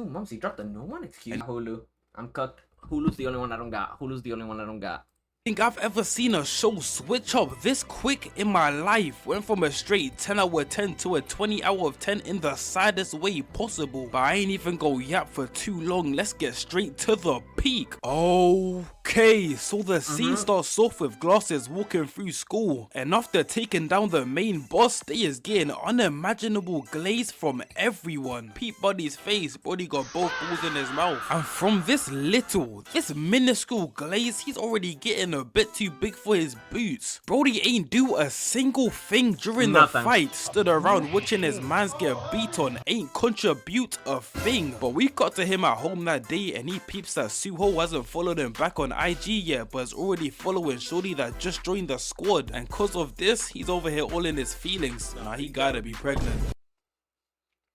Ooh, Mumsy dropped a new one. Excuse me. Hulu. I'm cooked. Hulu's the only one I don't got. Hulu's the only one I don't got. Think I've ever seen a show switch up this quick in my life. Went from a straight 10 out of 10 to a 20 out of 10 in the saddest way possible. But I ain't even go yap for too long. Let's get straight to the peak. Okay, so the scene starts off with Glasses walking through school, and after taking down the main boss, they is getting unimaginable glaze from everyone. Peep Buddy's face, Buddy got both balls in his mouth, and from this minuscule glaze, he's already getting a bit too big for his boots. Brody ain't do a single thing during the fight, stood around watching his mans get beat on, ain't contribute a thing. But we got to him at home that day, and he peeps that Suho hasn't followed him back on IG yet, but is already following shorty that just joined the squad, and cause of this, he's over here all in his feelings. Nah, he gotta be pregnant.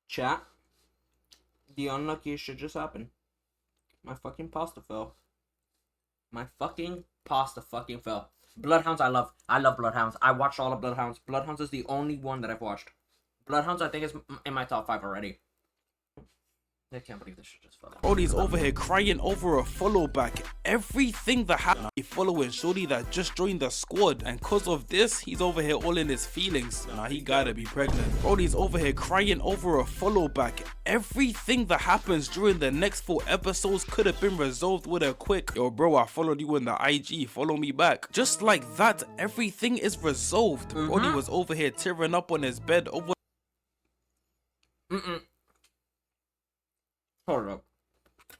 Chat, the unluckiest shit just happened. My fucking pasta fell. My fucking pasta fucking fell. Bloodhounds, I love Bloodhounds. I watched all of Bloodhounds. Bloodhounds is the only one that I've watched. Bloodhounds, I think, is in my top 5 already. I can't believe this shit just fell. Brody's over here crying over a follow back. Everything that happened, following shorty that just joined the squad, and cause of this, he's over here all in his feelings. Nah, he gotta be pregnant. Brody's over here crying over a follow back. Everything that happens during the next 4 episodes could have been resolved with a quick, yo bro, I followed you in the IG, follow me back. Just like that, everything is resolved. Brody was over here tearing up on his bed over Hold up.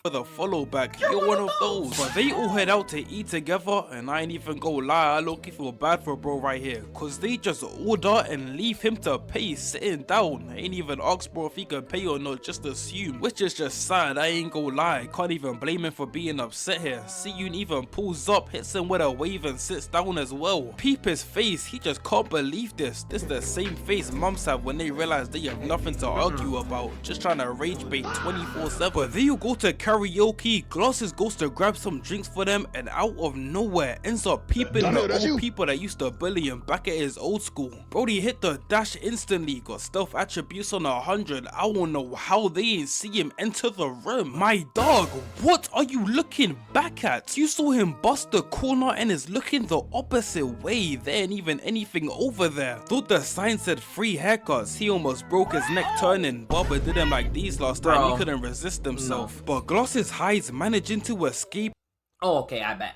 for the follow back. You're one of those. But they all head out to eat together, and I ain't even go lie, I low-key feel bad for bro right here, cause they just order and leave him to pay sitting down. Ain't even ask bro if he can pay or not, just assume, which is just sad. I ain't go lie, can't even blame him for being upset here. Siyun even pulls up, hits him with a wave and sits down as well. Peep his face, he just can't believe this. This the same face mums have when they realize they have nothing to argue about, just trying to rage bait 24/7. But they all go to karaoke. Glasses goes to grab some drinks for them, and out of nowhere ends up peeping the old people that used to bully him back at his old school. Brody hit the dash instantly, got stealth attributes on 100. I don't know how they ain't see him enter the room. My dog, what are you looking back at? You saw him bust the corner and is looking the opposite way. There ain't even anything over there. Thought the sign said free haircuts. He almost broke his neck turning. Barber did him like these last time. He couldn't resist himself. But Glasses hides, managing to escape. Oh, okay, I bet.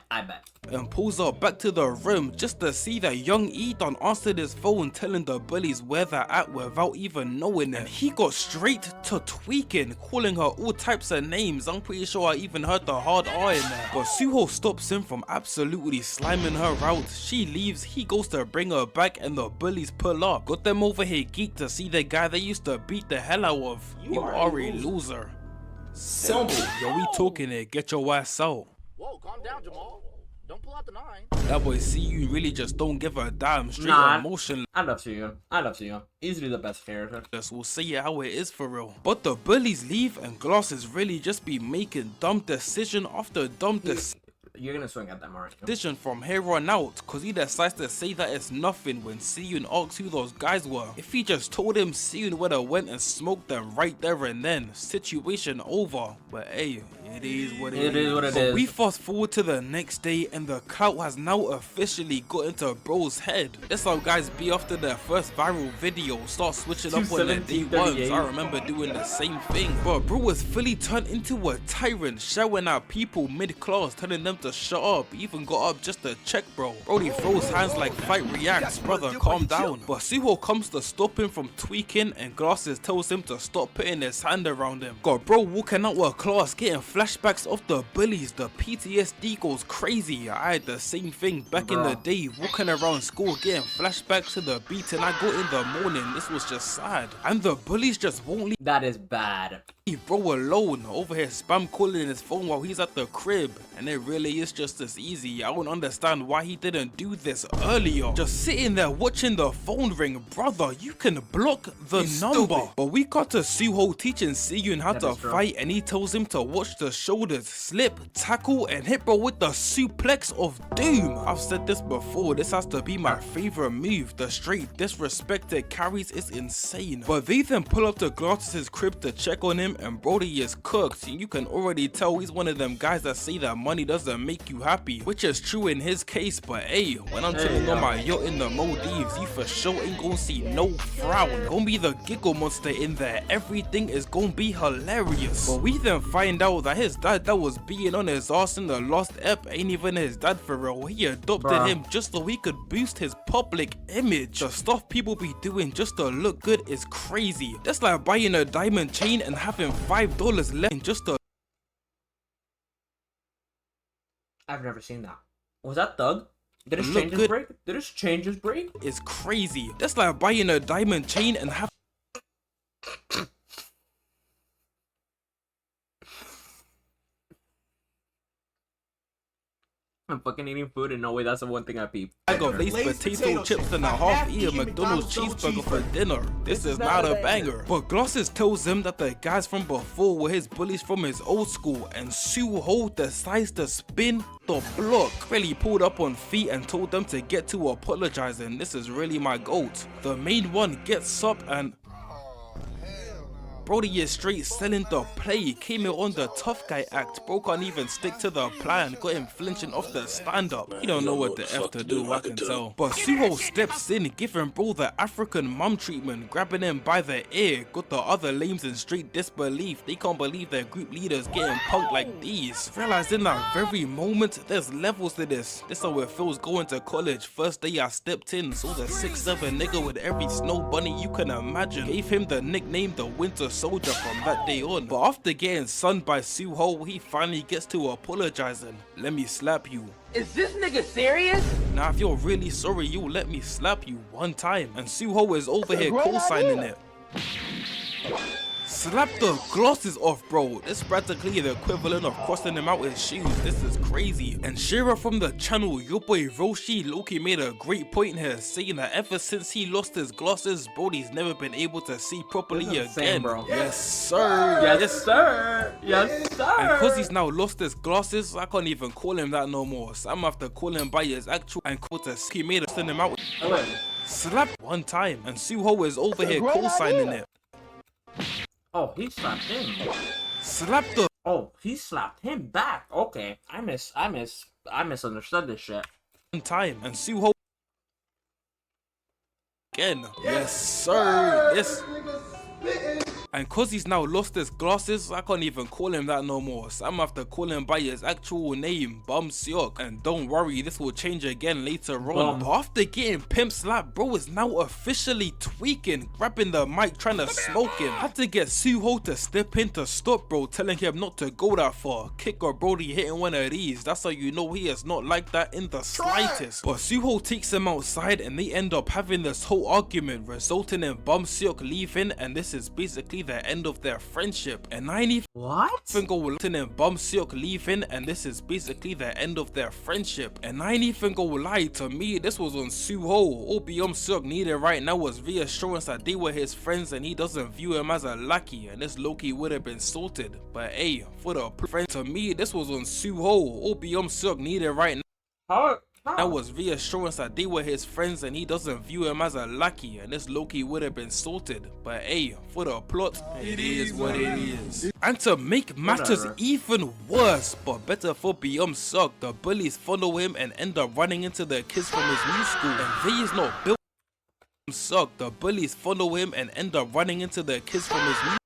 And pulls up back to the room just to see that young E done answered his phone, telling the bullies where they're at without even knowing it. He got straight to tweaking, calling her all types of names. I'm pretty sure I even heard the hard R in there. But Suho stops him from absolutely sliming her out. She leaves, he goes to bring her back, and the bullies pull up. Got them over here geeked to see the guy they used to beat the hell out of. You are a loser. Simple. Yo, we talking it, get your ass out. Whoa, calm down, Jamal. Don't pull out the 9. That boy see you really just don't give a damn, straight emotionless. I love Siyun. Easily the best character. We'll see it how it is for real. But the bullies leave, and Glasses really just be making dumb decision after dumb decision. You're gonna swing at them, aren't you? Decision from here on out, cause he decides to say that it's nothing when Siyun asks who those guys were. If he just told him, Siyun would have went and smoked them right there and then. Situation over. But hey, it is what it is. But we fast forward to the next day, and the clout has now officially got into bro's head. That's how guys be after their first viral video, start switching up on their day ones. I remember doing the same thing. But bro was fully turned into a tyrant, shouting at people mid-class, telling them to shut up. Even got up just to check bro. Brody throws hands like fight reacts. Brother, calm down. But Suho comes to stop him from tweaking, and Glasses tells him to stop putting his hand around him. Got bro walking out with class, getting flashbacks of the bullies. The PTSD goes crazy. I had the same thing back in the day, walking around school getting flashbacks to the beating I got in the morning. This was just sad, and the bullies just won't leave. That is bad. Bro alone, over here spam calling his phone while he's at the crib, and it really is just as easy. I don't understand why he didn't do this earlier. Just sitting there watching the phone ring. Brother, you can block the number. But we got to Suho teaching Siyun how to fight, and he tells him to watch the the shoulders, slip, tackle, and hit bro with the suplex of doom. I've said this before, this has to be my favorite move. The straight disrespect it carries is insane. But they then pull up to Glasses' crib to check on him, and Brody is cooked. You can already tell he's one of them guys that say that money doesn't make you happy, which is true in his case. But hey, when I'm chilling on my yacht in the Maldives, you for sure ain't gonna see no frown. Gonna be the giggle monster in there. Everything is gonna be hilarious. But we then find out that his dad that was being on his ass in the last ep ain't even his dad for real. He adopted him just so he could boost his public image. The stuff people be doing just to look good is crazy. That's like buying a diamond chain and having $5 left in just to... I've never seen that. Was that Thug? Did it change his break? Did it change his break? It's crazy. That's like buying a diamond chain and have... I'm fucking eating food and no way that's the one thing I peep. I got Lay's potato chips and a half-eaten McDonald's cheeseburger for dinner. This is not a banger. But Glasses tells him that the guys from before were his bullies from his old school, and Suho decides to spin the block. Really pulled up on feet and told them to get to apologizing. This is really my goat. The main one gets up and... Brody is straight selling the play, came in on the tough guy act, bro can't even stick to the plan, got him flinching off the stand up. He don't know what the F to do, I can tell. But Suho steps in, giving bro the African mum treatment, grabbing him by the ear, got the other lames in straight disbelief. They can't believe their group leaders getting punked like these. Realized in that very moment, there's levels to this. This how it feels going to college. First day I stepped in, saw the 6'7" nigga with every snow bunny you can imagine. Gave him the nickname the Winter Soldier from that day on. But after getting sunned by Suho, he finally gets to apologizing. Let me slap you. Is this nigga serious? Now if you're really sorry, you let me slap you one time. And Suho is over here co-signing it. Slap the glasses off, bro. This is practically the equivalent of crossing him out his shoes. This is crazy. And Shira from the channel, your boy Roshi Loki made a great point here, saying that ever since he lost his glasses, Brody's never been able to see properly again. Bro. Yes, sir. Yes, sir. Yes, sir. And because he's now lost his glasses, I can't even call him that no more. So I'm gonna have to call him by his actual and call to he made a send him out. Slap one time, and Suho is over here co-signing it. Oh, he slapped him. Slap the... Oh, he slapped him back. Okay, I misunderstood this shit. One time, and Suho again. Yes, sir. Yes. And cause he's now lost his glasses, I can't even call him that no more. So I'm gonna have to call him by his actual name, Bum Siok. And don't worry, this will change again later on. But after getting pimp slapped, bro is now officially tweaking, grabbing the mic, trying to smoke him. Had to get Suho to step in to stop bro, telling him not to go that far. Kick or Brody hitting one of these, that's how you know he is not like that in the slightest. But Suho takes him outside and they end up having this whole argument, resulting in Bum Siok leaving, and this is basically the end of their friendship. And I ain't even go and Bum Siok leaving, and this is basically the end of their friendship. And I ain't even go lie, to me this was on Suho. All Bum Siok needed right now was reassurance that they were his friends and he doesn't view him as a lackey, and this Loki would have been sorted. But hey, for the friend, to me this was on Suho. All Bum Siok needed right now that was reassurance that they were his friends and he doesn't view him as a lackey, and this Loki would have been sorted. But hey, for the plot, it is what it is. And to make matters even worse, but better for Bum Siok, the bullies follow him and end up running into the kids from his new school, and they is not built. Siok, the bullies follow him and end up running into the kids from his new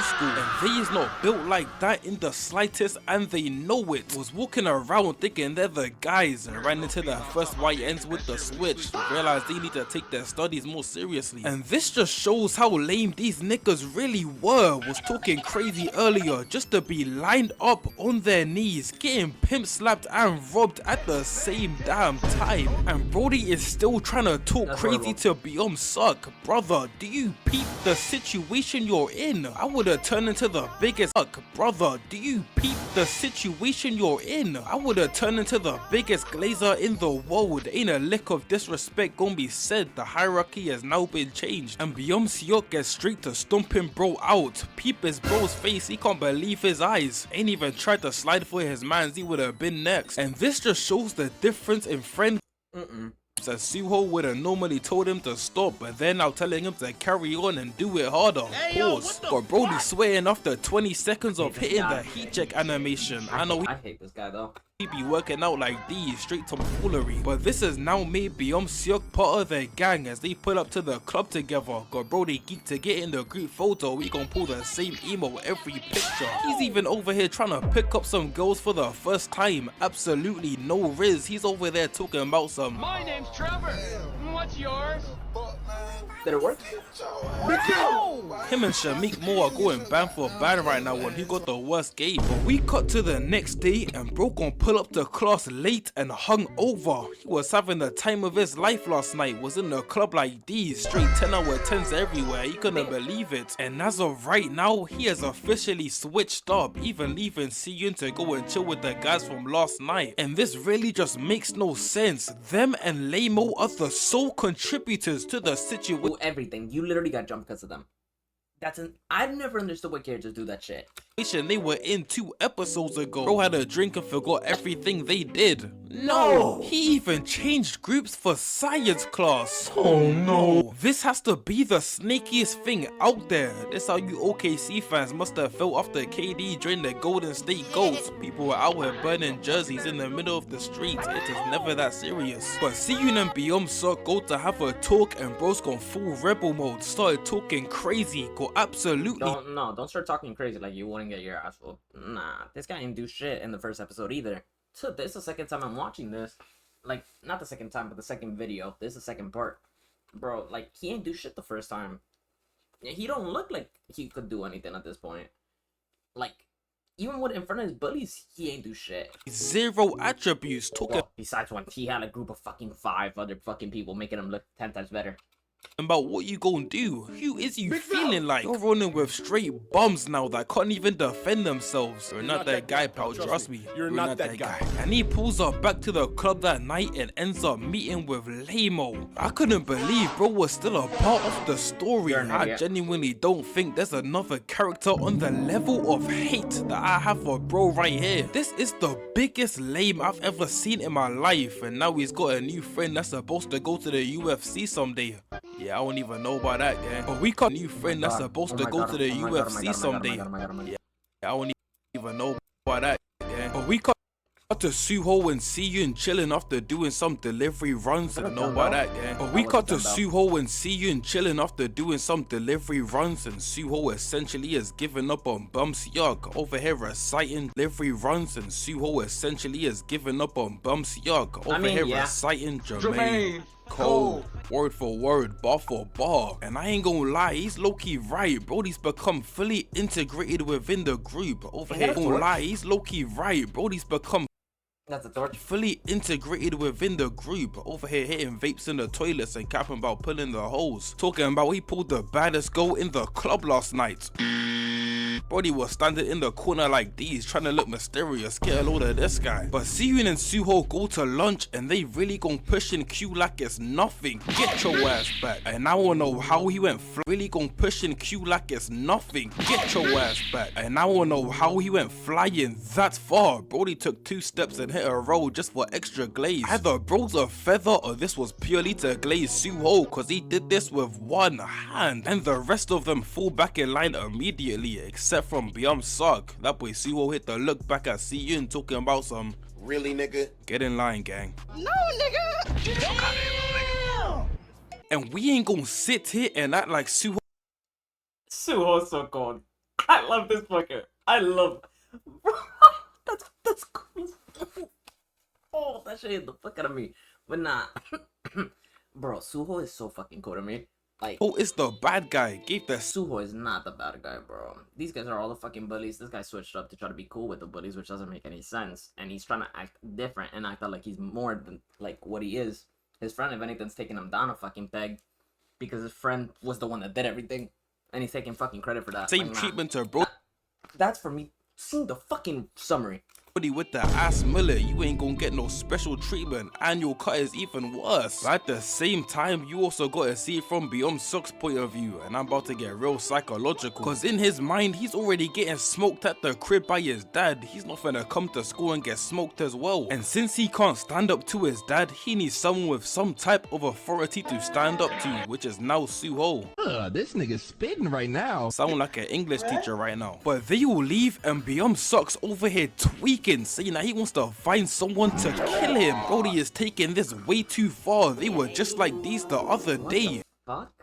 school, and they is not built like that in the slightest, and they know it. Was walking around thinking they're the guys and ran into their first YNs with the switch. Realized they need to take their studies more seriously, and this just shows how lame these niggas really were. Was talking crazy earlier just to be lined up on their knees, getting pimp slapped and robbed at the same damn time, and Brody is still trying to talk crazy to Bum Siok. Brother, do you peep the situation you're in? I would have turned into the biggest brother, do you peep the situation you're in? I would've turned into the biggest glazer in the world. Ain't a lick of disrespect gonna be said. The hierarchy has now been changed, and Beyonce gets straight to stomping bro out. Peep his bro's face, he can't believe his eyes. Ain't even tried to slide for his mans, he would've been next. And this just shows the difference in friend. As Suho would have normally told him to stop, but they're now telling him to carry on and do it harder. Pause. Got Brody sweating after 20 seconds of hitting the heat check animation. I know I hate this guy though. he be working out like these, straight tomfoolery. But this has now made Beyonce part of their gang as they pull up to the club together. Got Brody geeked to get in the group photo. We gon' pull the same emo every picture. He's even over here trying to pick up some girls for the first time. Absolutely no riz. He's over there talking about some. My name's Trevor. What's yours? Did it work? Him and Shamik Moore are going band for band right now on who got the worst game. But we cut to the next day and bro gon' pull up to class late and hung over. He was having the time of his life last night. Was in the club like these, straight 10 out of 10s everywhere. He couldn't believe it. And as of right now, he has officially switched up, even leaving Siyun to go and chill with the guys from last night. And this really just makes no sense. Them and Lamo are the sole contributors to the situation. Everything. You literally got jumped because of them. I've never understood why characters do that shit. They were in 2 episodes ago. Bro had a drink and forgot everything they did. No! He even changed groups for science class. Oh no! This has to be the snakiest thing out there. This how you OKC fans must have felt after KD joined the Golden State Ghosts. People were out here burning jerseys in the middle of the streets. It is never that serious. But Siyun and Beyonce go to have a talk and bro's gone full rebel mode. Started talking crazy. Got absolutely. Don't start talking crazy like you wouldn't get your ass whooped. Nah, this guy didn't do shit in the first episode either. So this is the second time I'm watching this. Like, not the second time, but the second video. This is the second part. Bro, like, he ain't do shit the first time. He don't look like he could do anything at this point. Like, even with in front of his bullies, he ain't do shit. 0 attributes. Talking Well, besides when he had a group of fucking 5 other fucking people making him look 10 times better. about what you gonna do. Who is you feeling like? You're running with straight bums now that can't even defend themselves. You're not that guy, pal, trust me. You're not that guy. And he pulls up back to the club that night and ends up meeting with Lamo. I couldn't believe bro was still a part of the story. I genuinely don't think there's another character on the level of hate that I have for bro right here. This is the biggest lame I've ever seen in my life, and now he's got a new friend that's supposed to go to the UFC someday. Yeah, I don't even know about that, gang. But we got a new friend that's supposed to go to the UFC someday. Yeah, I don't even know about that, gang. But we got to Suho and Siyun chilling after doing some delivery runs and know about that, gang. But we got to Suho and Siyun chilling after doing some delivery runs, and Suho essentially has given up on Bum's Yug. Over here reciting delivery runs, and Suho essentially has given up on Bum's Yug. Over here reciting Jermaine Cole, word for word, bar for bar. And I ain't gonna lie, he's low-key right. Brody's become fully integrated within the group. Over here, gonna lie, he's low-key right. Brody's become fully integrated within the group. Over here hitting vapes in the toilets and capping about pulling the hose. Talking about he pulled the baddest girl in the club last night. Brody was standing in the corner like these, trying to look mysterious, get a load of this guy. But Siyun and Suho go to lunch and they really gon' push in Q like it's nothing. Get your ass back. And I wanna know how he went really gon' push in Q like it's nothing. Get your ass back. And I wanna know how he went flying that far. Brody took 2 steps and hit a roll just for extra glaze. Either bro's a feather or this was purely to glaze Suho, cause he did this with 1 hand. And the rest of them fall back in line immediately, except from Beyond Suck. That boy Suho hit the look back at Siyun talking about some really nigga. Get in line, gang. No nigga. And we ain't gonna sit here and act like Suho's so cold. I love this fucker. I love that's crazy. Oh, that shit hit the fuck out of me. But nah. Bro, Suho is so fucking cool to me. Like, oh, it's the bad guy. Gave the Suho is not the bad guy, bro. These guys are all the fucking bullies. This guy switched up to try to be cool with the bullies, which doesn't make any sense. And he's trying to act different and act out like he's more than like what he is. His friend, if anything's taking him down a fucking peg because his friend was the one that did everything, and he's taking fucking credit for that. Same like, treatment to bro. that's for me seeing the fucking summary. With the ass mullet, you ain't gonna get no special treatment, and your cut is even worse. But at the same time, you also gotta see it from Beyond Suck's point of view, and I'm about to get real psychological. Cause in his mind, he's already getting smoked at the crib by his dad. He's not gonna come to school and get smoked as well. And since he can't stand up to his dad, he needs someone with some type of authority to stand up to, which is now Suho. This nigga's spitting right now. Sound like an English teacher right now. But they all leave, and Beyond Sucks over here tweaking, saying that he wants to find someone to kill him. Brody is taking this way too far. They were just like these the other day. Fuck?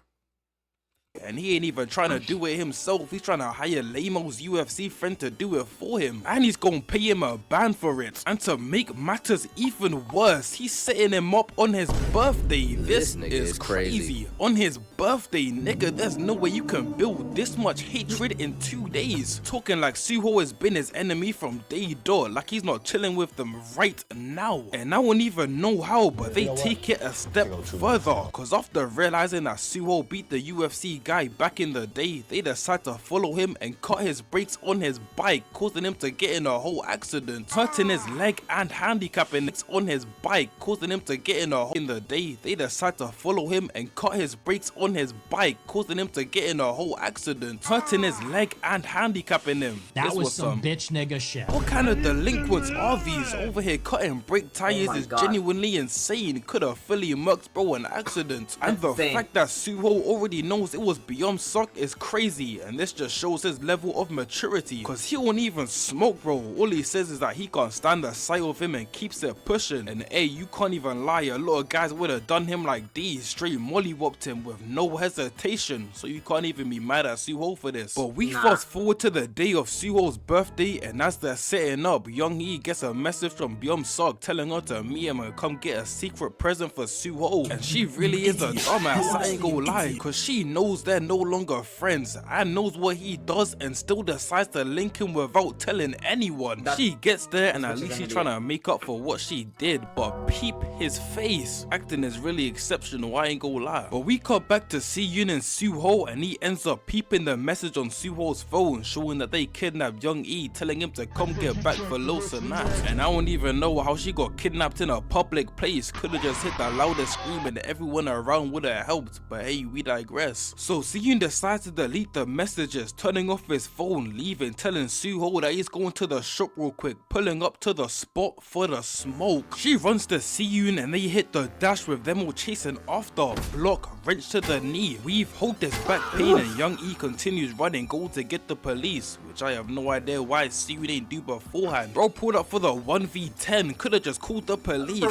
And he ain't even trying to do it himself. He's trying to hire Lamo's UFC friend to do it for him. And he's gonna pay him a ban for it. And to make matters even worse, he's setting him up on his birthday. This nigga is crazy. On his birthday, nigga, there's no way you can build this much hatred in 2 days. Talking like Suho has been his enemy from day dot, like he's not chilling with them right now. And I won't even know how, but they take it a step further. Cause after realizing that Suho beat the UFC guy back in the day, they decide to follow him and cut his brakes on his bike, causing him to get in a whole accident, hurting his leg and handicapping it on his bike, causing him to get in a whole. In the day, they decide to follow him and cut his brakes on his bike, causing him to get in a whole accident, hurting his leg and handicapping him. That This was some bitch nigga shit. What kind of delinquents are these over here? Cutting brake tires is God. genuinely insane. Could have fully murked bro an accident. And the Insane. fact that Suho already knows it was Beyond Suck is crazy, and this just shows his level of maturity, cause he won't even smoke, bro. All he says is that he can't stand the sight of him and keeps it pushing. And hey, you can't even lie, a lot of guys would have done him like these, straight mollywopped him with no hesitation, so you can't even be mad at Suho for this. But we fast forward to the day of Suho's birthday, and as they're setting up, Young E gets a message from Beyond Suck telling her to meet him and come get a secret present for Suho. And she really is a dumbass, I ain't gonna lie, cause she knows they're no longer friends and knows what he does and still decides to link him without telling anyone. She gets there and at least she's trying to make up for what she did, but peep his face. Acting is really exceptional, I ain't gonna lie. But we cut back to Siyun and Suho, and he ends up peeping the message on Suho's phone showing that they kidnapped Young E, telling him to come get back for Lil Sanat. And I don't even know how she got kidnapped in a public place. Could've just hit the loudest scream and everyone around would've helped, but hey, we digress. So Siyun decides to delete the messages, turning off his phone, leaving, telling Suho that he's going to the shop real quick, pulling up to the spot for the smoke. She runs to Siyun and they hit the dash with them all chasing after. Block, wrench to the knee, weave, hold this back pain, and Young E continues running, go to get the police, which I have no idea why Siyun ain't do beforehand. Bro pulled up for the 1v10, could've just called the police. Sion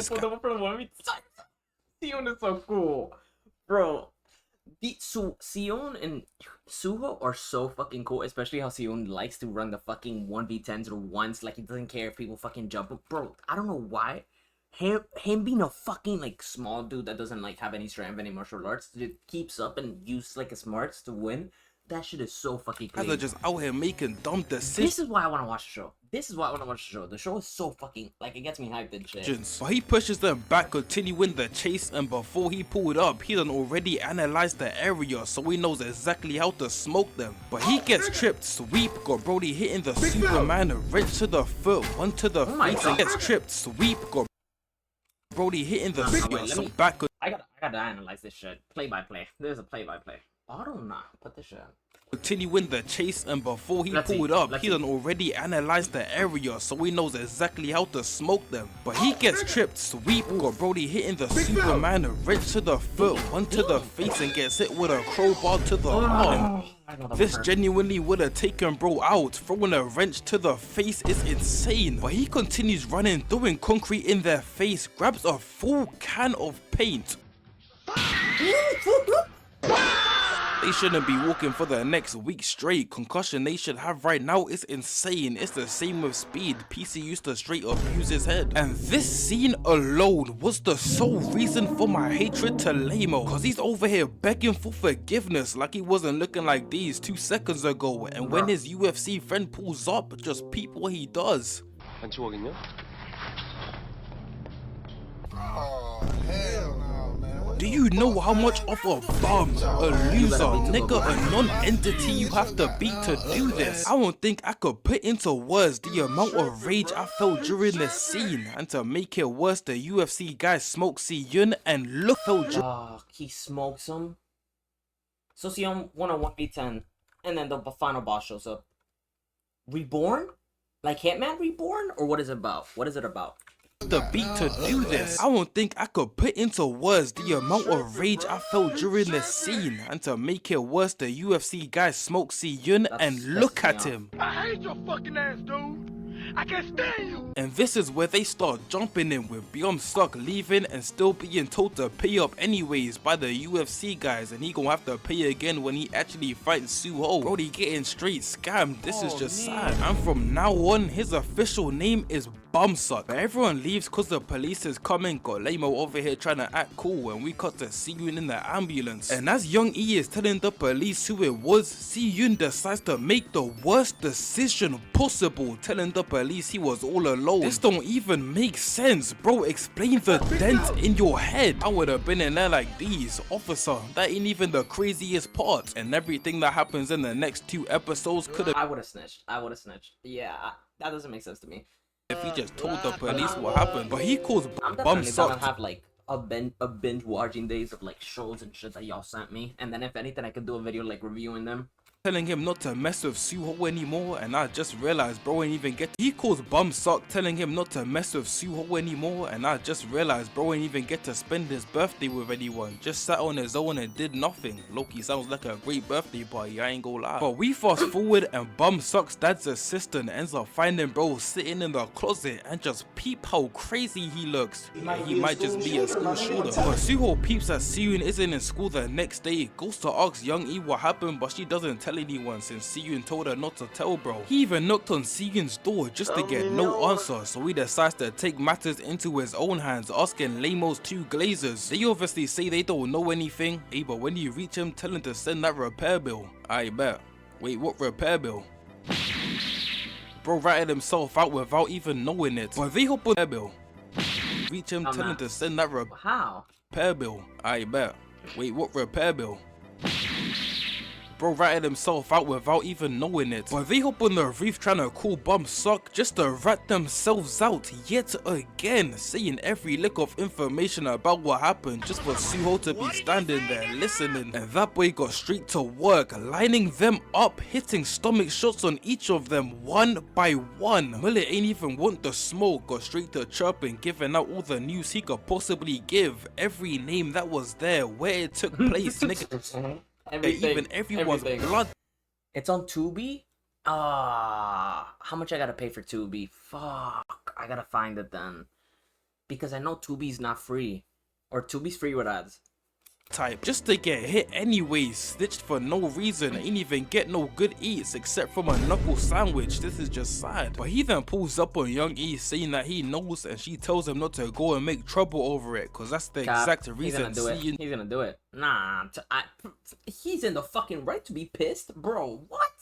is so cool, bro. Sion and Suho are so fucking cool, especially how Sion likes to run the fucking 1v10s or ones, like he doesn't care if people fucking jump. But bro, I don't know why. Him being a fucking like small dude that doesn't like have any strength, any martial arts, that keeps up and use like his smarts to win. That shit is so fucking crazy. Guys are just out here making dumb decisions. This is why I want to watch the show. This is why I want to watch the show. The show is so fucking, like, it gets me hyped and shit. But he pushes them back, continuing the chase, and before he pulled up, he done already analyzed the area, so he knows exactly how to smoke them. But he gets tripped, sweep, got Brody hitting the Superman, wrench to the foot, one to the face, and gets tripped, sweep, got Brody hitting the so back. I gotta analyze this shit. Play by play. There's a play by play. Auto nah. Put this shit on. Continuing the chase, and before he pulled up, he done already analyzed the area, so he knows exactly how to smoke them. But he gets tripped, sweep, got Brody hitting the Superman, wrench to the foot, one to the face, and gets hit with a crowbar to the arm. This genuinely would have taken bro out. Throwing a wrench to the face is insane. But he continues running, throwing concrete in their face, grabs a full can of paint. They shouldn't be walking for the next week straight. Concussion they should have right now is insane. It's the same with Speed. PC used to straight abuse his head. And this scene alone was the sole reason for my hatred to Lamo. Cause he's over here begging for forgiveness like he wasn't looking like these 2 seconds ago. And when his UFC friend pulls up, just peep what he does. Oh, hell no, man. Do you know how much of a bum, a loser, nigga, a non-entity you have to be to do this? I don't think I could put into words the amount of rage I felt during this scene, and to make it worse, the UFC guy smoked Siyun and look felt he smokes him. So Siyun won a 1v10, and then the final boss shows up. Reborn? Like Hitman Reborn? Or what is it about? What is it about? the beat to do this. I don't think I could put into words the amount of rage I felt during this scene, and to make it worse, the UFC guy smoked Siyun and look at him. I hate your fucking ass, dude. I can't stand you. And this is where they start jumping in, with Beyond Suck leaving and still being told to pay up anyways by the UFC guys, and he gonna have to pay again when he actually fights Suho. Brody getting straight scammed. This is just sad. And from now on, his official name is Bumsuck. But everyone leaves cause the police is coming. Got Lamo over here trying to act cool, and we cut to Siyun in the ambulance. And as Young E is telling the police who it was, Siyun decides to make the worst decision possible, telling the police he was all alone. This don't even make sense, bro. Explain the dent in your head. I would have been in there like, these officer, that ain't even the craziest part. And everything that happens in the next 2 episodes could have. I would have snitched. Yeah, that doesn't make sense to me. If he just told the police what happened, but he calls I'm definitely gonna Bumsuck. have like a binge watching days of like shows and shit that y'all sent me, and then if anything I could do a video like reviewing them. Telling him not to mess with Suho anymore, and I just realized bro ain't even get. He calls Bumsuck, telling him not to mess with Suho anymore, and I just realized bro ain't even get to spend his birthday with anyone. Just sat on his own and did nothing. Loki sounds like a great birthday party, I ain't gonna lie. But we fast forward, and Bumsuck's dad's assistant ends up finding bro sitting in the closet, and just peep how crazy he looks. He might just be a school shooter. But Suho peeps that Siyun isn't in school the next day, goes to ask Young E what happened, but she doesn't tell anyone since Siyun told her not to tell bro. He even knocked on Siyun's door just to get no answer, so he decides to take matters into his own hands, asking Lamo's 2 glazers. They obviously say they don't know anything, hey, but when you reach him, tell him to send that repair bill. I bet. Wait, what repair bill? Bro ratted himself out without even knowing it. But they hop on repair bill. Reach him, tell him to send that repair bill. I bet. Wait, what repair bill? Bro ratted himself out without even knowing it. But they hop on the roof trying to call Bumsuck just to rat themselves out yet again, saying every lick of information about what happened just for Suho to be standing there listening. And that boy got straight to work, lining them up, hitting stomach shots on each of them one by one. Mullet ain't even want the smoke, got straight to chirping, giving out all the news he could possibly give, every name that was there, where it took place, nigga. Even everyone's blood. It's on Tubi? How much I gotta pay for Tubi? Fuck, I gotta find it then. Because I know Tubi's not free. Or Tubi's free with ads. Type just to get hit anyways, stitched for no reason, ain't even get no good eats except from a knuckle sandwich. This is just sad. But he then pulls up on Young E saying that he knows, and she tells him not to go and make trouble over it, cause that's the exact reason. He's gonna do it. Nah, he's in the fucking right to be pissed, bro. What?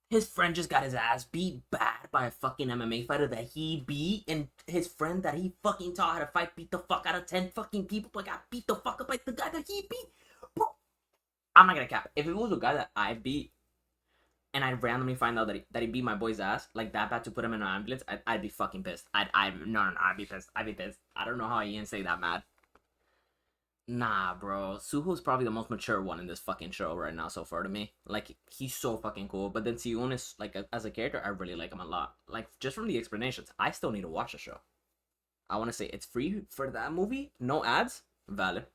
His friend just got his ass beat bad by a fucking MMA fighter that he beat, and his friend that he fucking taught how to fight beat the fuck out of 10 fucking people, but got beat the fuck up by the guy that he beat. Bro, I'm not gonna cap. If it was a guy that I beat, and I randomly find out that he beat my boy's ass like that bad to put him in an ambulance, I'd be fucking pissed. I'd be pissed. I'd be pissed. I don't know how he didn't say that mad. Nah, bro. Suho's probably the most mature one in this fucking show right now so far to me. Like, he's so fucking cool. But then Siyun is, like, as a character, I really like him a lot. Like, just from the explanations, I still need to watch the show. I want to say, it's free for that movie? No ads? Valid.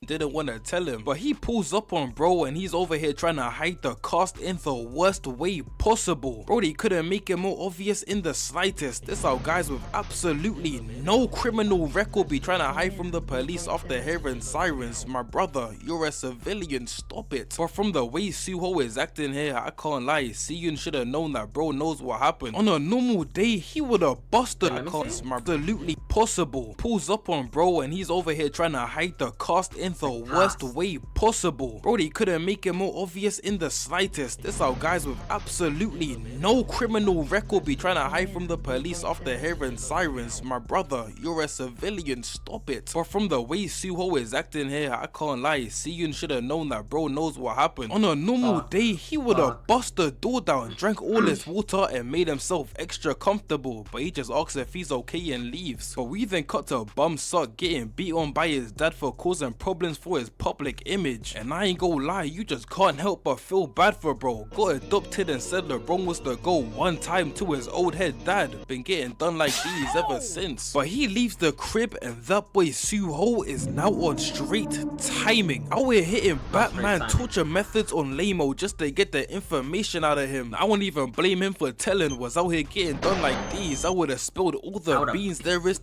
Didn't want to tell him, but he pulls up on bro, and he's over here trying to hide the cost in the worst way possible. Brody couldn't make it more obvious in the slightest. This how guys with absolutely no criminal record be trying to hide from the police after hearing sirens. My brother, you're a civilian, stop it. But from the way Suho is acting here, I can't lie, Siyun should have known that bro knows what happened. On a normal day, he would have busted the cost. Absolutely possible. Pulls up on bro, and he's over here trying to hide the cost in the worst way possible. Brody couldn't make it more obvious in the slightest. This how guys with absolutely no criminal record be trying to hide from the police after hearing sirens. My brother, you're a civilian, stop it. But from the way Suho is acting here, I can't lie, Siyun should have known that bro knows what happened. On a normal day, he would have bust the door down, drank all his water and made himself extra comfortable, but he just asks if he's okay and leaves. But we then cut to Bum Suck getting beat on by his dad for causing problems for his public image. And I ain't gonna lie, you just can't help but feel bad for bro. Got adopted and said LeBron was to go one time to his old head dad. Been getting done like these ever since. But he leaves the crib and that boy Suho is now on straight timing. Out here hitting Batman torture methods on Lamo just to get the information out of him. I won't even blame him for telling. Was out here getting done like these, I would have spilled all the beans there is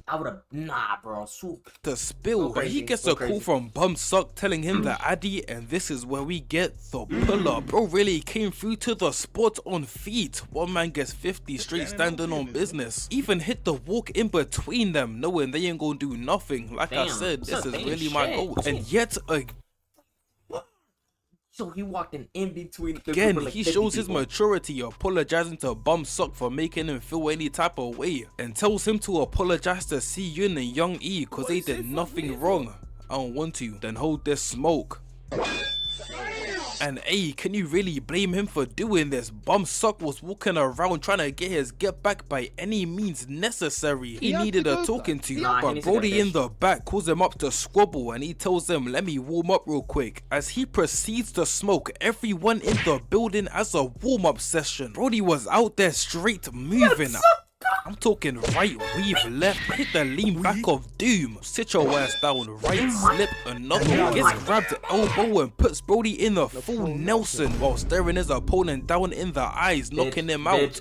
to spill. But he gets a call from Bum Suck telling him the addy, and this is where we get the pull up. Bro really came through to the spot on feet. One man gets 50 straight standing on business. Even hit the walk in between them, knowing they ain't gonna do nothing. Like I said, this is really my goal. And yet so he walked in between the again, like he shows his maturity, apologizing to Bum Suck for making him feel any type of way, and tells him to apologize to Siyun and Young E cause they did nothing wrong. I don't want to. Then hold this smoke. And hey, can you really blame him for doing this? Bum Suck was walking around trying to get his get back by any means necessary. He needed a talking to, but Brody in the back calls him up to squabble and he tells him, let me warm up real quick. As he proceeds to smoke everyone in the building as a warm up session. Brody was out there straight moving. I'm talking right weave, left, hit the lean back of doom. Sit your ass down, right slip, another gets grabbed elbow and puts Brody in the full Nelson while staring his opponent down in the eyes, knocking him out.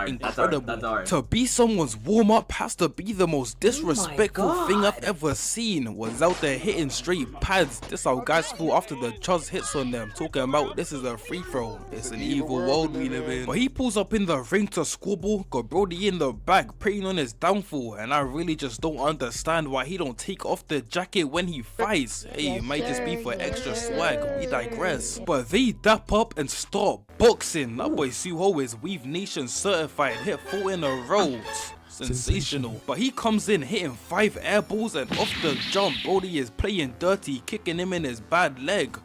Incredible. To be someone's warm up has to be the most disrespectful thing I've ever seen. Was out there hitting straight pads. This how guys feel after the Chuz hits on them, talking about this is a free throw. It's an evil world we live in. But he pulls up in the ring to squabble, got Brody in the back preying on his downfall, and I really just don't understand why he don't take off the jacket when he fights. Hey, it might just be for extra swag, we digress. But they dap up and start boxing. That boy Suho is Weave Nation certified, hit 4 in a row. Sensational. But he comes in hitting 5 air balls, and off the jump Brody is playing dirty, kicking him in his bad leg.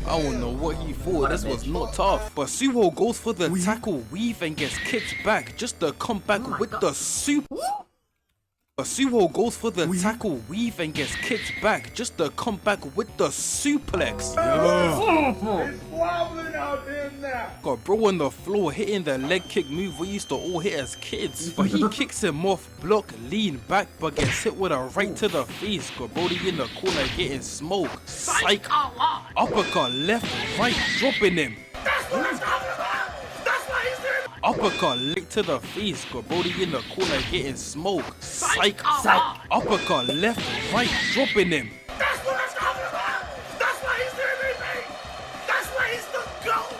I don't know what he thought, this was not tough. But Suho goes for the tackle weave and gets kicked back just to come back with the super. But Suho goes for the tackle weave and gets kicked back just to come back with the suplex. Got bro on the floor hitting the leg kick move we used to all hit as kids. But he kicks him off, block, lean back, but gets hit with a right to the face. Got Brody in the corner getting smoked. Psych. Uppercut left, right, dropping him. Uppercut leg to the face, got Brody in the corner getting smoked. Psych. Uppercut left, right, dropping him. That's what I'm talking about! That's why he's doing me! That's why he's the GOAT!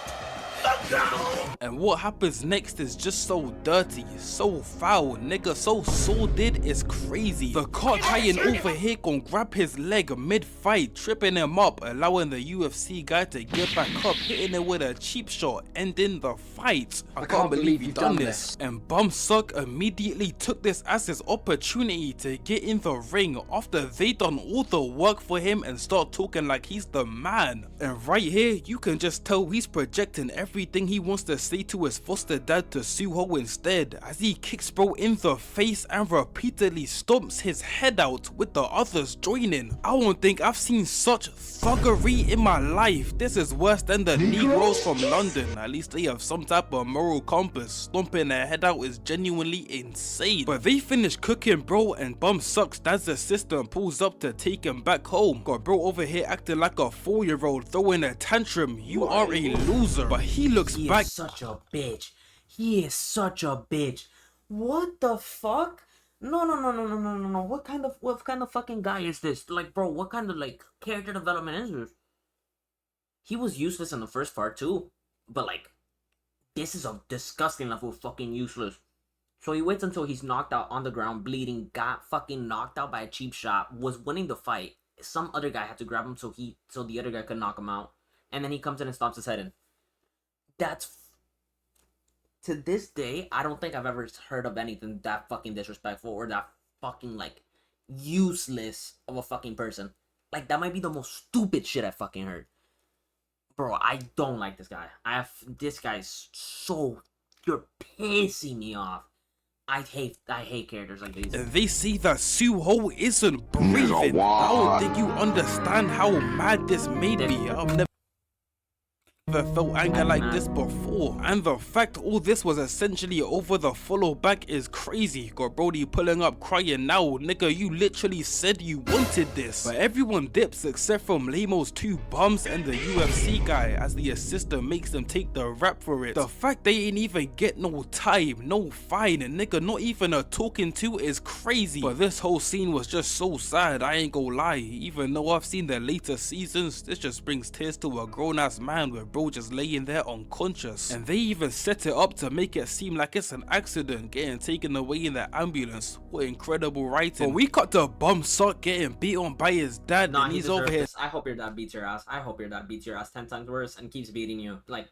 The GOAT! And what happens next is just so dirty, so foul, nigga, so sordid, it's crazy. The cart trying over here gon' grab his leg mid-fight, tripping him up, allowing the UFC guy to get back up, hitting it with a cheap shot, ending the fight. I can't believe he done this. And Bum Suck immediately took this as his opportunity to get in the ring after they done all the work for him and start talking like he's the man. And right here, you can just tell he's projecting everything he wants to say to his foster dad to Suho instead, as he kicks bro in the face and repeatedly stomps his head out with the others joining. I don't think I've seen such thuggery in my life. This is worse than the Negroes from London. At least they have some type of moral compass. Stomping their head out is genuinely insane. But they finish cooking bro, and Bum Suck's dad's assistant pulls up to take him back home. Got bro over here acting like a 4-year-old throwing a tantrum. You are a loser. But he looks back. Such a bitch. He is such a bitch. What the fuck? No. What kind of fucking guy is this? Like, bro, what kind of like character development is this? He was useless in the first part too, but like, this is a disgusting level of fucking useless. So he waits until he's knocked out on the ground, bleeding, got fucking knocked out by a cheap shot, was winning the fight, some other guy had to grab him so the other guy could knock him out, and then he comes in and stomps his head in. That's to this day, I don't think I've ever heard of anything that fucking disrespectful or that fucking like useless of a fucking person. Like that might be the most stupid shit I fucking heard. Bro, I don't like this guy. This guy's so, you're pissing me off. I hate characters like these. They see that Suho isn't breathing. I don't think you understand how mad this made me. I've never felt anger like this before, and the fact all this was essentially over the follow back is crazy. Got Brody pulling up crying now, nigga, you literally said you wanted this. But everyone dips except from Lamo's two bums and the UFC guy, as the assistant makes them take the rap for it. The fact they ain't even get no time, no fine, nigga, not even a talking to is crazy. But this whole scene was just so sad, I ain't gonna lie. Even though I've seen the later seasons, this just brings tears to a grown ass man with bro just laying there unconscious, and they even set it up to make it seem like it's an accident getting taken away in the ambulance. What incredible writing. But we cut to Bum Suck getting beat on by his dad, and he's over here. I hope your dad beats your ass. I hope your dad beats your ass 10 times worse and keeps beating you. Like,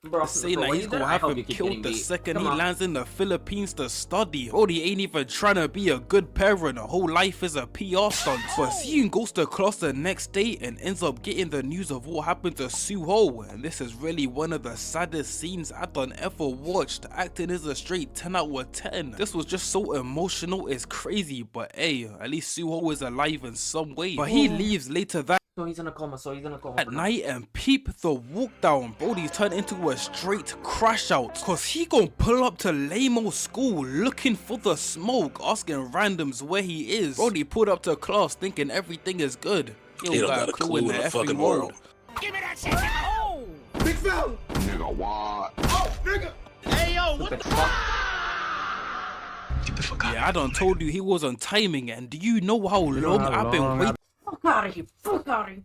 bro, saying that he's gonna have him killed the second he lands in the Philippines to study. Brody ain't even trying to be a good parent, a whole life is a PR stunt. But Seiyun goes to class the next day and ends up getting the news of what happened to Suho, and this is really one of the saddest scenes I done ever watched. Acting is a straight 10 out of 10. This was just so emotional, it's crazy, but hey, at least Suho is alive in some way. But he leaves later that So he's in a coma, at night and peep the walk down. Brody's turned into a straight crash out, cause he gon' pull up to Lamo's school looking for the smoke, asking randoms where he is. Brody pulled up to class thinking everything is good. He don't got a clue in the fucking world. Give me that shit. Oh! Big fella! Nigga, what? Oh, nigga! Hey, yo, what the fuck? Yeah, I done told you he was on timing, and do you know how long I've been waiting? Fuck out of here, fuck out of here.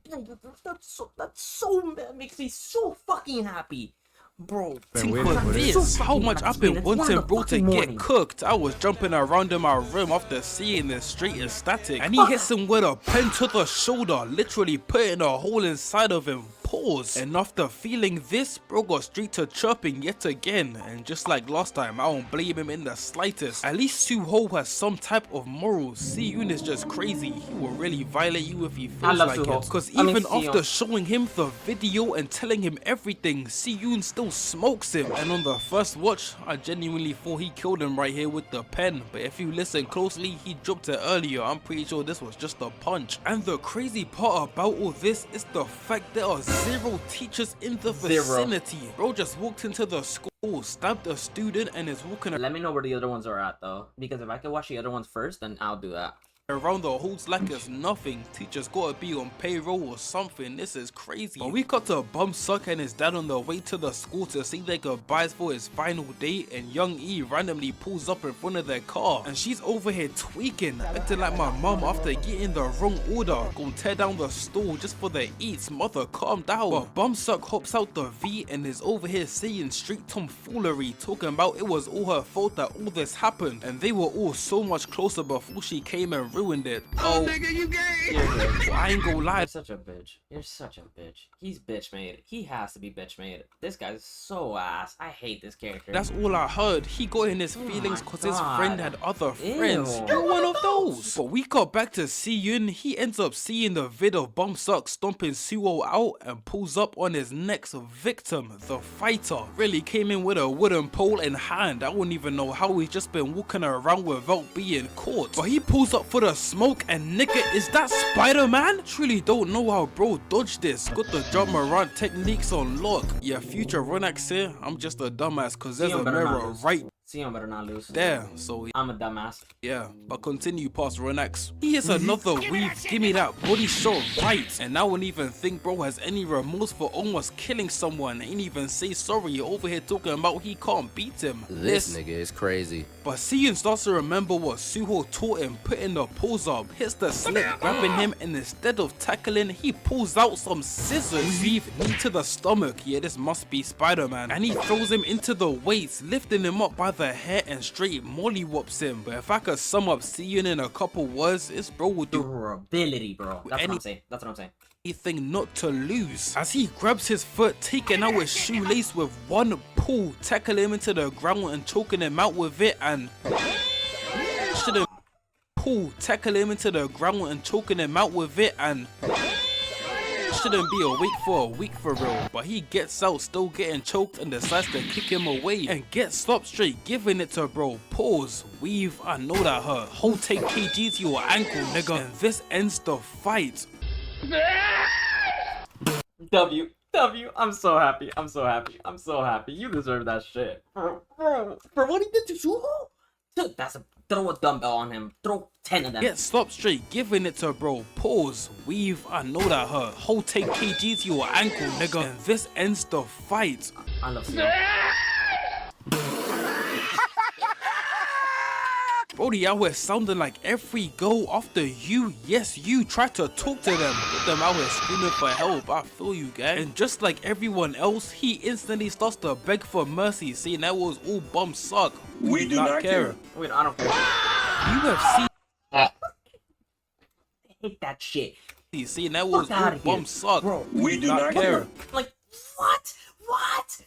That makes me so fucking happy. Bro, For this, how much I've been wanting bro to get cooked. I was jumping around in my room after seeing this straight and static, and he hits him with a pen to the shoulder, literally putting a hole inside of him. Pause. And after feeling this, bro got straight to chirping yet again, and just like last time, I don't blame him in the slightest. At least Suho has some type of morals. Seiyun is just crazy. He will really violate you if he feels like it. Cause even after showing him the video and telling him everything, Seiyun still smokes him. And on the first watch, I genuinely thought he killed him right here with the pen. But if you listen closely, he dropped it earlier. I'm pretty sure this was just a punch. And the crazy part about all this is the fact there are 0 teachers in the vicinity. Bro just walked into the school, stabbed a student, and is walking Let me know where the other ones are at though, because if I can watch the other ones first, then I'll do that. around the halls like it's nothing. Teachers gotta be on payroll or something. This is crazy. But we got to Bum Suck and his dad on the way to the school to say their goodbyes for his final day, and Young E randomly pulls up in front of their car, and she's over here tweaking, acting like my mum after getting the wrong order. Gonna tear down the store just for the eats. Mother, calm down. But Bum Suck hops out the V and is over here saying straight tomfoolery, talking about it was all her fault that all this happened, and they were all so much closer before she came and ruined it. Oh, nigga, you gay. I ain't gonna lie. You're such a bitch. You're such a bitch. He's bitch made. He has to be bitch made. This guy's so ass. I hate this character. That's all I heard. He got in his feelings because his friend had other friends. You're one of those. But we got back to Seiyun. He ends up seeing the vid of Bum Suck stomping Suho out and pulls up on his next victim, the fighter. Really came in with a wooden pole in hand. I wouldn't even know how he's just been walking around without being caught. But he pulls up for the smoke, and nigga, is that Spider-Man? Truly don't know how bro dodged this. Got the jump around techniques on lock. Yeah, future Ronax here. I'm just a dumbass because there's a mirror right Sion better not lose. there, so I'm a dumbass. yeah, but continue past Ronax. He hits another weave, give me that body shot right. And I wouldn't even think bro has any remorse for almost killing someone. Ain't even say sorry, over here talking about he can't beat him. This nigga is crazy. But Seiyun starts to remember what Suho taught him, putting the pulls up, hits the slip, grabbing him, and instead of tackling, he pulls out some scissors. Weave knee to the stomach, yeah, this must be Spider-Man. And he throws him into the weights, lifting him up by the the hair and straight mollywops him. But if I could sum up Siyun in a couple words, it's bro would do Durability, bro. That's what I'm saying. That's what I'm saying. anything not to lose. As he grabs his foot, taking out his shoelace with one pull, tackle him into the ground and choking him out with it, and shouldn't pull, tackle him into the ground and choking him out with it, and shouldn't be awake for a week for real. But he gets out still getting choked and decides to kick him away and get stopped straight, giving it to bro. Pause, weave, I know that hurt. Whole take KG to your ankle, nigga. And this ends the fight. W, I'm so happy. I'm so happy. I'm so happy. You deserve that shit. For what he did to Suho? Dude, that's a throw a dumbbell on him. Throw 10 of them. Get stopped straight, giving it to bro. Pause, weave, I know that hurt. Whole take KG to your ankle, nigga. And this ends the fight. I love Suho. Brody out here sounding like every go after you, yes you, try to talk to them, get them out here screaming for help. I feel you, gang. And just like everyone else, he instantly starts to beg for mercy, saying that was all bum suck. We do not care. Wait, I don't care. UFC I hate that shit. saying that was Fuck all outta here. bum suck. Bro, We do not care. Like, what? What?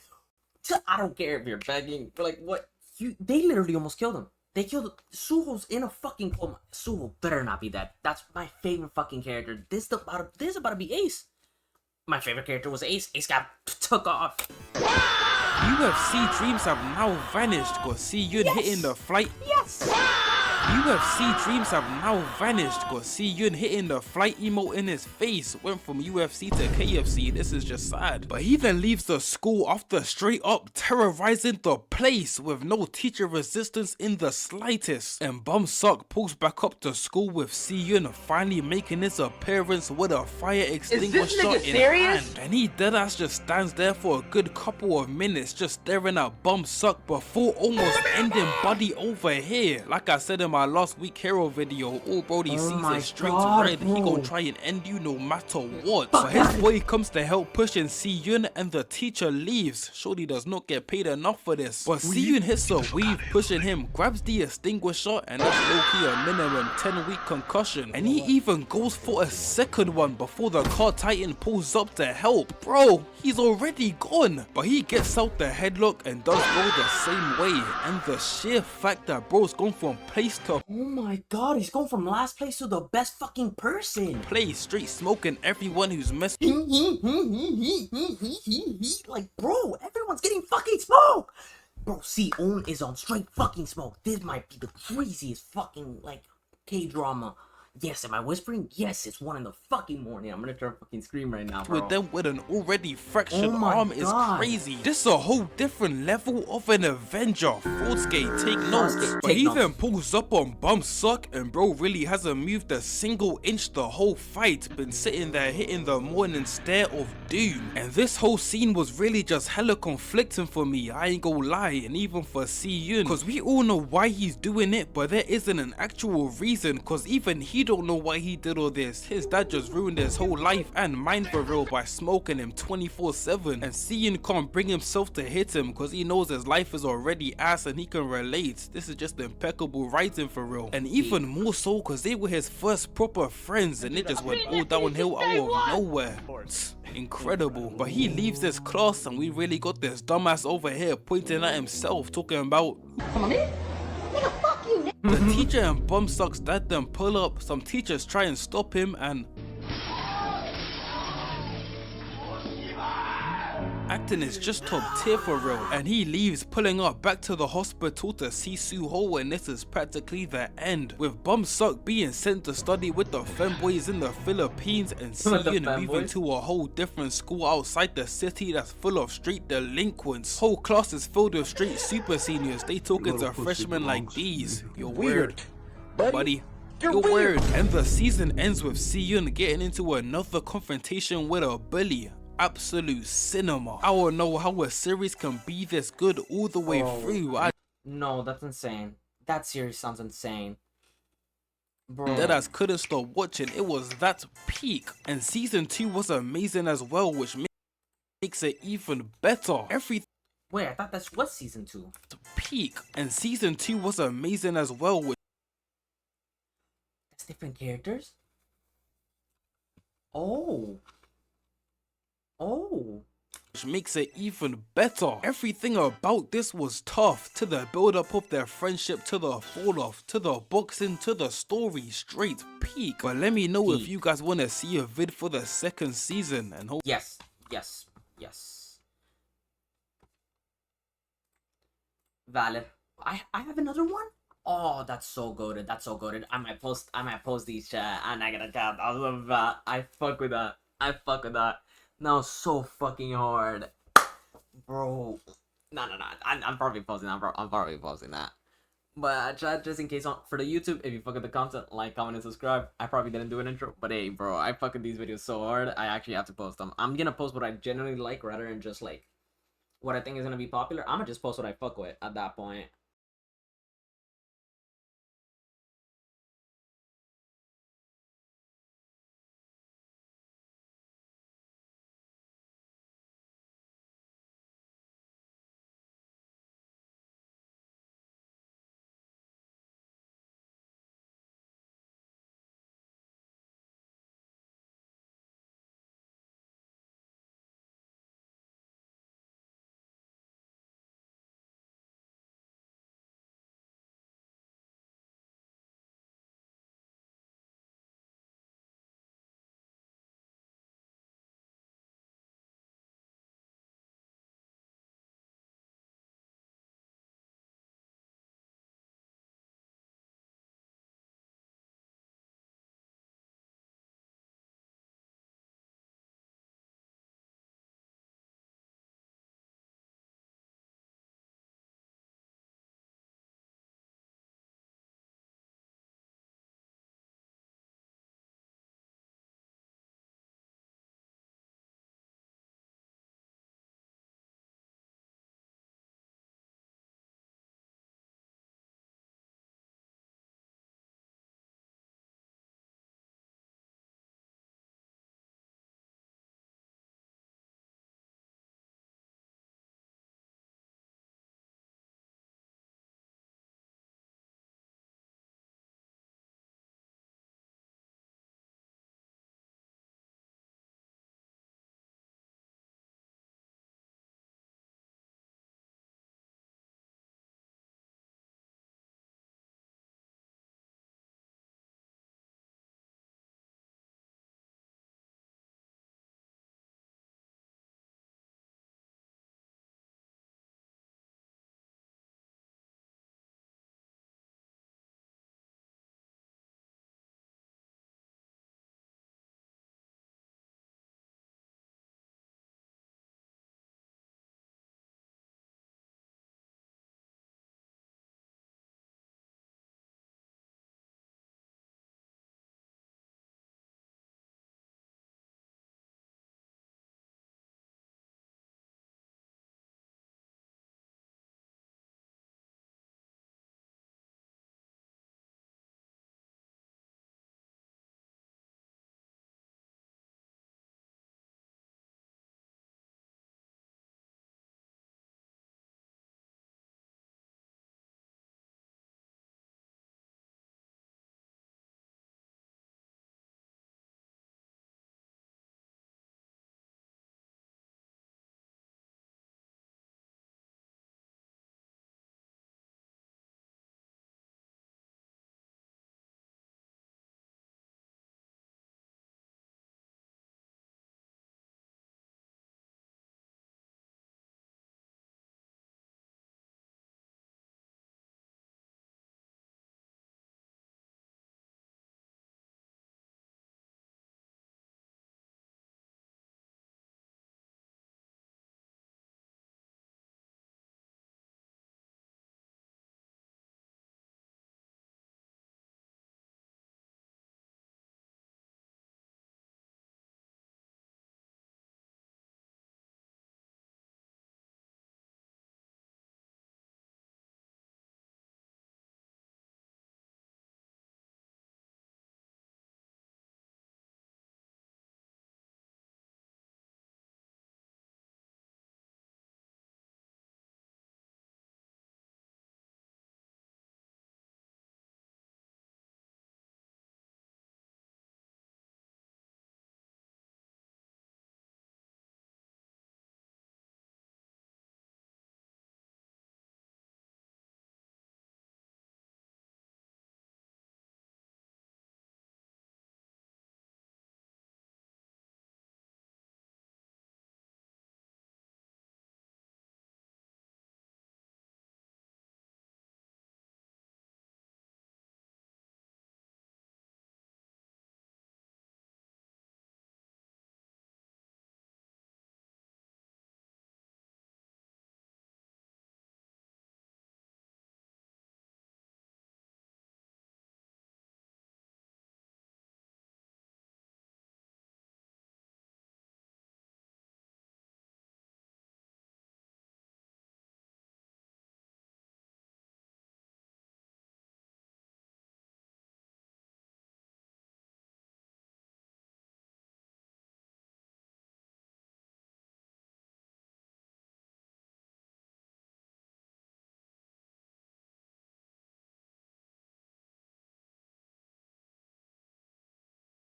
I don't care if you're begging, but like, what? They literally almost killed him. They killed Suho's in a fucking coma. Suho better not be dead. That's my favorite fucking character. This is about to be Ace. My favorite character was Ace. Ace got took off. UFC dreams have now vanished. Got Siyun hitting the flight. Yes. UFC dreams have now vanished. Got Siyun hitting the flight emote in his face. Went from UFC to KFC. This is just sad. But he then leaves the school after straight up terrorizing the place with no teacher resistance in the slightest. And Bum Sock pulls back up to school with Siyun finally making his appearance with a fire extinguisher in hand. And he deadass just stands there for a good couple of minutes just staring at Bum Sock before almost ending Buddy over here. Like I said in my last week hero video, all Brody sees is straight red. He gon' try and end you no matter what. But his boy comes to help push and Siyun, and the teacher leaves. Shorty does not get paid enough for this. But Siyun hits a weave pushing him, grabs the extinguisher, and that's low-key a minimum 10-week concussion. And he even goes for a second one before the car titan pulls up to help. Bro, he's already gone. But he gets out the headlock and does go the same way. And the sheer fact that bro's gone from place to Oh my god, he's going from last place to the best fucking person. place, straight smoking everyone who's messed. Like, bro, everyone's getting fucking smoke. Bro, Own is on straight fucking smoke. This might be the craziest fucking, like, K-drama. Yes, am I whispering? Yes, it's 1 in the fucking morning. I'm gonna try to fucking scream right now, bro. With them with an already fractured Oh my arm is God. crazy. This is a whole different level of an Avenger. Fullskate, take notes. Fullskate, But take he notes. then pulls up on Bum Sock, and bro really hasn't moved a single inch the whole fight. Been sitting there hitting the morning stare of doom. And this whole scene was really just hella conflicting for me. I ain't gonna lie, and even for Siyun. Cause we all know why he's doing it, but there isn't an actual reason. Cause even he don't know why he did all this. His dad just ruined his whole life and mine for real by smoking him 24/7. And Siyun can't bring himself to hit him cause he knows his life is already ass and he can relate. This is just impeccable writing for real. And even more so cause they were his first proper friends and it just went all downhill out of nowhere. Incredible. But he leaves this class and we really got this dumbass over here pointing at himself talking about the teacher and Bum Sock's dad then pull up. Some teachers try and stop him and acting is just top tier for real. And he leaves, pulling up back to the hospital to see Suho, and this is practically the end. With Bum Sock being sent to study with the femboys in the Philippines and Siyun moving to a whole different school outside the city that's full of street delinquents. Whole class is filled with street super seniors. They talking to freshmen like these. You're weird, buddy. You're weird. And the season ends with Siyun getting into another confrontation with a bully. Absolute cinema. I don't know how a series can be this good all the way through. No, that's insane. That series sounds insane. Bro. Deadass couldn't stop watching. It was that peak. And season 2 was amazing as well, which makes it even better. Everything Wait, I thought that's what season 2. peak. And season 2 was amazing as well, with That's different characters? Oh. Oh. which makes it even better. Everything about this was tough, to the build up of their friendship, to the fall off, to the boxing, to the story, straight peak. But let me know if you guys want to see a vid for the second season, and hope Yes. Yes. Yes. Valid. I have another one? Oh, that's so goated. That's so goated. I might post these, chat. I'm not gonna count. I love that. I fuck with that. I fuck with that. That was so fucking hard. Bro. No. I'm probably posting that. I'm probably posting that. But chat, just in case for the YouTube, if you fuck with the content, like, comment, and subscribe. I probably didn't do an intro, but hey, bro, I fuck with these videos so hard. I actually have to post them. I'm gonna post what I genuinely like rather than just like what I think is gonna be popular. I'm gonna just post what I fuck with at that point.